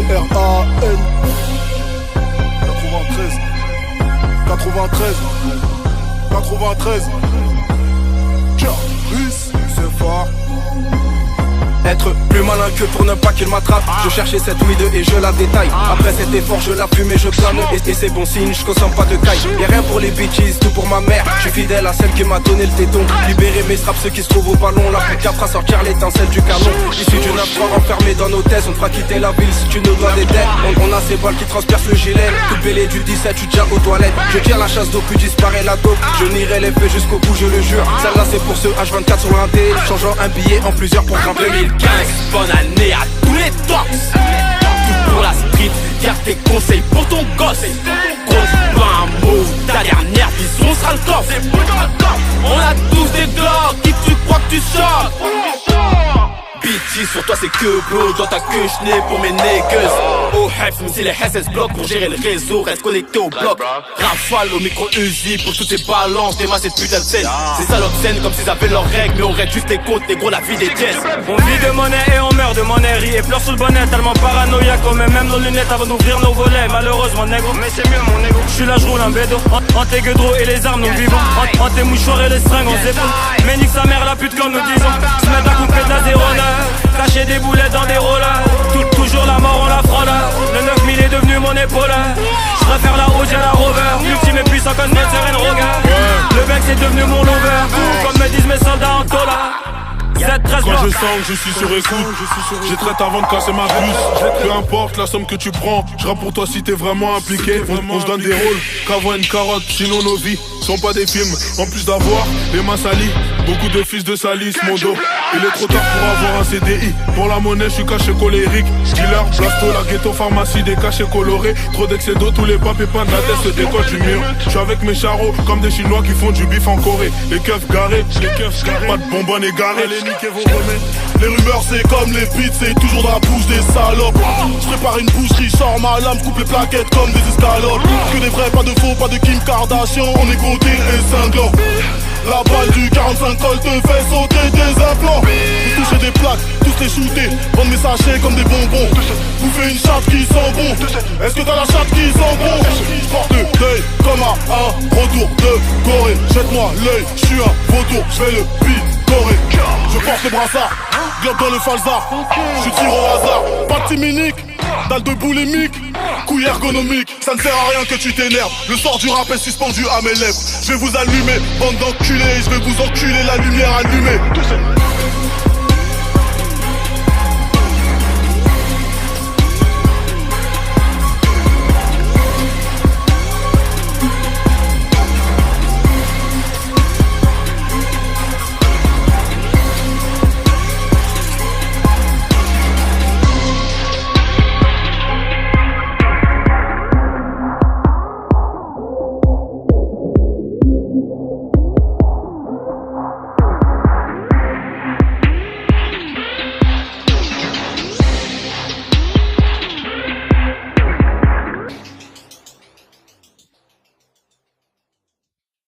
C-R-A-N 93 Russe, c'est fort. Être plus malin que pour ne pas qu'il m'attrape. Je cherchais cette weed et je la détaille. Après cet effort je la fume et je plane. Et c'est bon signe, je consomme pas de caille. Y'a rien pour les bitches, tout pour ma mère. Je suis fidèle à celle qui m'a donné le téton. Libérer mes straps, ceux qui se trouvent au ballon. La plus capre à sortir l'étincelle du canon. Issu d'une affaire enfermée dans nos thèses. On te fera quitter la ville si tu nous dois des dettes. On a ces balles qui transpercent le gilet. Tout bélé du 17, tu déjà aux toilettes. Je tire la chasse d'eau, puis disparaît la dope. Je nierai les faits jusqu'au bout, je le jure. Celle-là c'est pour ceux H24 sur l'un D. Changeant un billet en plusieurs pour grimper. 2015, bonne année à tous les tox. Tout pour la street, garde tes conseils pour ton gosse. Grosse pas un mot, ta dernière vision sera le coffre. On a tous des glocks, qui tu crois que tu choques? Bitchy sur toi c'est que bro, dans ta queue j'n'ai pour mes niggas. Oh hype, même si les SS bloquent pour gérer le réseau, reste connecté au bloc. Rafale au micro Uzi pour toutes ces balances, des cette putain de scène. C'est ça l'obscène comme s'ils avaient leurs règles, mais on règle juste les comptes, les gros la vie des jazz. On vit de monnaie et on meurt de monnaie, rit et pleure sous le bonnet, tellement paranoïaque qu'on met même nos lunettes avant d'ouvrir nos volets. Malheureusement négro, mais c'est mieux mon ego. J'suis là, j'roule un bédo, en tes gueudreaux et les armes nous vivons. En tes mouchoirs et les seringues on s'époule. Mais nique sa mère la pute comme nous disons. J'mets à couper de la 09, cacher des boulettes dans des rollers. Toujours la mort on la frôle. Le 9000 est devenu mon épaule. J'préfère la Audi à la Rover. Ultime et puissant comme Spencer Roger. Le mec c'est devenu mon lover. Comme me disent mes soldats en tola. Quand je sens que je suis sur écoute, j'ai traite avant de casser ma puce. Peu importe la somme que tu prends, je rappe pour toi si t'es vraiment impliqué. On se donne des rôles, qu'avoir une carotte, sinon nos vies sont pas des films. En plus d'avoir les mains salies, beaucoup de fils de salissent mon dos. Il est trop tard pour avoir un CDI. Pour la monnaie, je suis caché colérique. Dealer, plasto, la ghetto, pharmacie, des cachets colorés. Trop d'excédos, tous les papes et pains de la tête se décollent du mur. Je suis avec mes charros, comme des Chinois qui font du bif en Corée. Les keufs garés, pas de bonbonnes égarées. Les rumeurs c'est comme les beats, c'est toujours dans la bouche des salopes. Je prépare une boucherie, sors ma lame, coupe les plaquettes comme des escalopes. Que des vrais, pas de faux, pas de Kim Kardashian, on est godé et cinglant. La balle du 45 col te fait sauter des implants. Vous touchez des plaques, tous les shooter, vendre mes sachets comme des bonbons. Bouffer une chatte qui sent bon. Est-ce que t'as la chatte qui sent bon? J'porte l'œil comme un retour de Corée. Jette-moi l'œil, j'suis un vautour, j'vais le picorer. Je porte le brassard, globe dans le falzar. Je tire au hasard, pas de timinique, dalle de boulimique, couille ergonomique. Ça ne sert à rien que tu t'énerves, le sort du rap est suspendu à mes lèvres. Je vais vous allumer, bande d'enculés, je vais vous enculer, la lumière allumée.